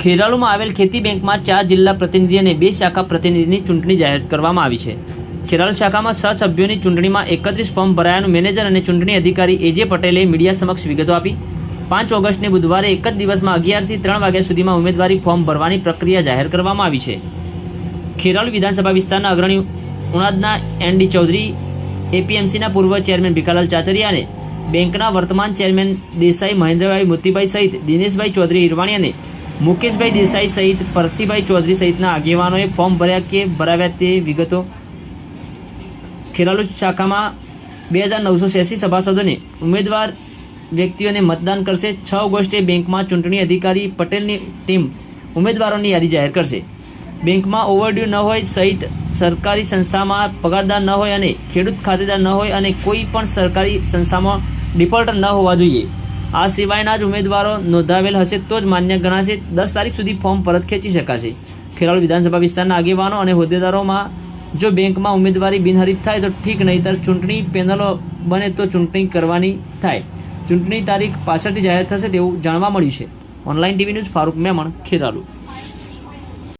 ખેરાલુમાં આવેલ ખેતી બેંકમાં 4 જિલ્લા પ્રતિનિધિ અને 2 શાખા પ્રતિનિધિની ચૂંટણી જાહેર કરવામાં આવી છે. ખેરાલુ શાખામાં 6 સભ્યોની ચૂંટણીમાં 31 ફોર્મ ભરાયાનું મેનેજર અને ચૂંટણી અધિકારી એજે પટેલે મીડિયા સમક્ષ વિગતો આપી. 5 ઓગસ્ટને બુધવારે એક જ દિવસમાં 11 થી 3 વાગ્યા સુધીમાં ઉમેદવારી ફોર્મ ભરવાની પ્રક્રિયા જાહેર કરવામાં આવી છે. ખેરાલુ વિધાનસભા વિસ્તારના અગ્રણી ઉણાદના એનડી ચૌધરી, એપીએમસીના પૂર્વ ચેરમેન ભીખાલાલ ચાચરિયા અને બેંકના વર્તમાન ચેરમેન દેસાઈ મહેન્દ્રભાઈ મોતીભાઈ સહિત દિનેશભાઈ ચૌધરી હિરવાણી અને મુકેશભાઈ દેસાઈ સહિત પરતીભાઈ ચૌધરી સહિતના આગેવાનોએ ફોર્મ ભર્યા કે ભરાવ્યા તે વિગતો. ખેરાલુ શાખામાં 2986 સભાસદોને ઉમેદવાર વ્યક્તિઓને મતદાન કરશે. 6 ઓગસ્ટે બેંકમાં ચૂંટણી અધિકારી પટેલની ટીમ ઉમેદવારોની યાદી જાહેર કરશે. બેંકમાં ઓવરડ્યુ ન હોય સહિત સરકારી સંસ્થામાં પગારદાર ન હોય અને ખેડૂત ખાતેદાર ન હોય અને કોઈ પણ સરકારી સંસ્થામાં ડિફોલ્ટર ન હોવા જોઈએ. આ સિવાયના જ ઉમેદવારો નોંધાવેલ હશે તો જ માન્ય ગણાશે. 10 તારીખ સુધી ફોર્મ પરત ખેંચી શકાશે. ખેરાલુ વિધાનસભા વિસ્તારના આગેવાનો અને હોદ્દેદારોમાં જો બેંકમાં ઉમેદવારી બિનહરીફ થાય તો ઠીક, નહીંતર ચૂંટણી પેનલો બને તો ચૂંટણી કરવાની થાય. ચૂંટણી તારીખ પાછળથી જાહેર થશે તેવું જાણવા મળ્યું છે. Online TV news Farooq Memon, Kheralu.